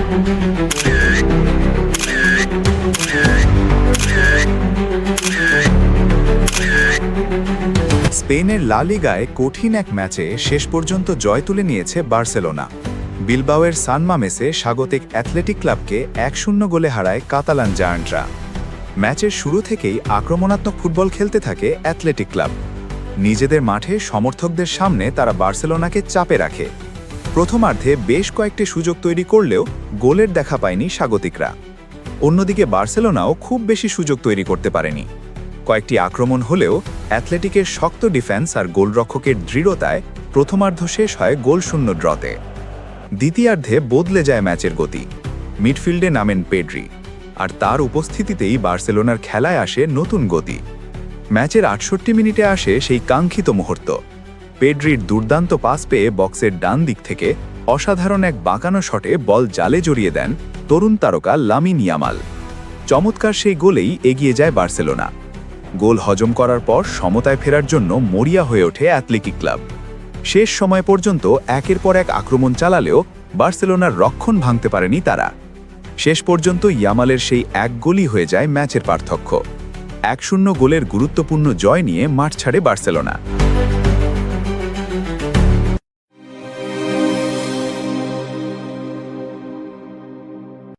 স্পেনের লা লিগায় কঠিন এক ম্যাচে শেষ পর্যন্ত জয় তুলে নিয়েছে বার্সেলোনা। বিলবাওয়ের সান মামেসে স্বাগতিক অ্যাথলেটিক ক্লাবকে ১-০ গোলে হারায় কাতালান জায়ান্টরা। ম্যাচের শুরু থেকেই আক্রমণাত্মক ফুটবল খেলতে থাকে অ্যাথলেটিক ক্লাব। নিজেদের মাঠে সমর্থকদের সামনে তারা বার্সেলোনাকে চাপে রাখে। প্রথমার্ধে বেশ কয়েকটি সুযোগ তৈরি করলেও গোলের দেখা পায়নি স্বাগতিকরা। অন্যদিকে বার্সেলোনাও খুব বেশি সুযোগ তৈরি করতে পারেনি। কয়েকটি আক্রমণ হলেও অ্যাথলেটিকের শক্ত ডিফেন্স আর গোলরক্ষকের দৃঢ়তায় প্রথমার্ধ শেষ হয় গোলশূন্য ড্রতে। দ্বিতীয়ার্ধে বদলে যায় ম্যাচের গতি। মিডফিল্ডে নামেন পেড্রি, আর তার উপস্থিতিতেই বার্সেলোনার খেলায় আসে নতুন গতি। ম্যাচের ৬৮ মিনিটে আসে সেই কাঙ্ক্ষিত মুহূর্ত। পেড্রির দুর্দান্ত পাস পেয়ে বক্সের ডান দিক থেকে অসাধারণ এক বাঁকানো শটে বল জালে জড়িয়ে দেন তরুণ তারকা লামিন ইয়ামাল। চমৎকার সেই গোলেই এগিয়ে যায় বার্সেলোনা। গোল হজম করার পর সমতায় ফেরার জন্য মরিয়া হয়ে ওঠে অ্যাথলেটিক ক্লাব। শেষ সময় পর্যন্ত একের পর এক আক্রমণ চালালেও বার্সেলোনার রক্ষণ ভাঙতে পারেনি তারা। শেষ পর্যন্ত ইয়ামালের সেই এক গোলই হয়ে যায় ম্যাচের পার্থক্য। ১-০ গোলের গুরুত্বপূর্ণ জয় নিয়ে মাঠ ছাড়ে বার্সেলোনা।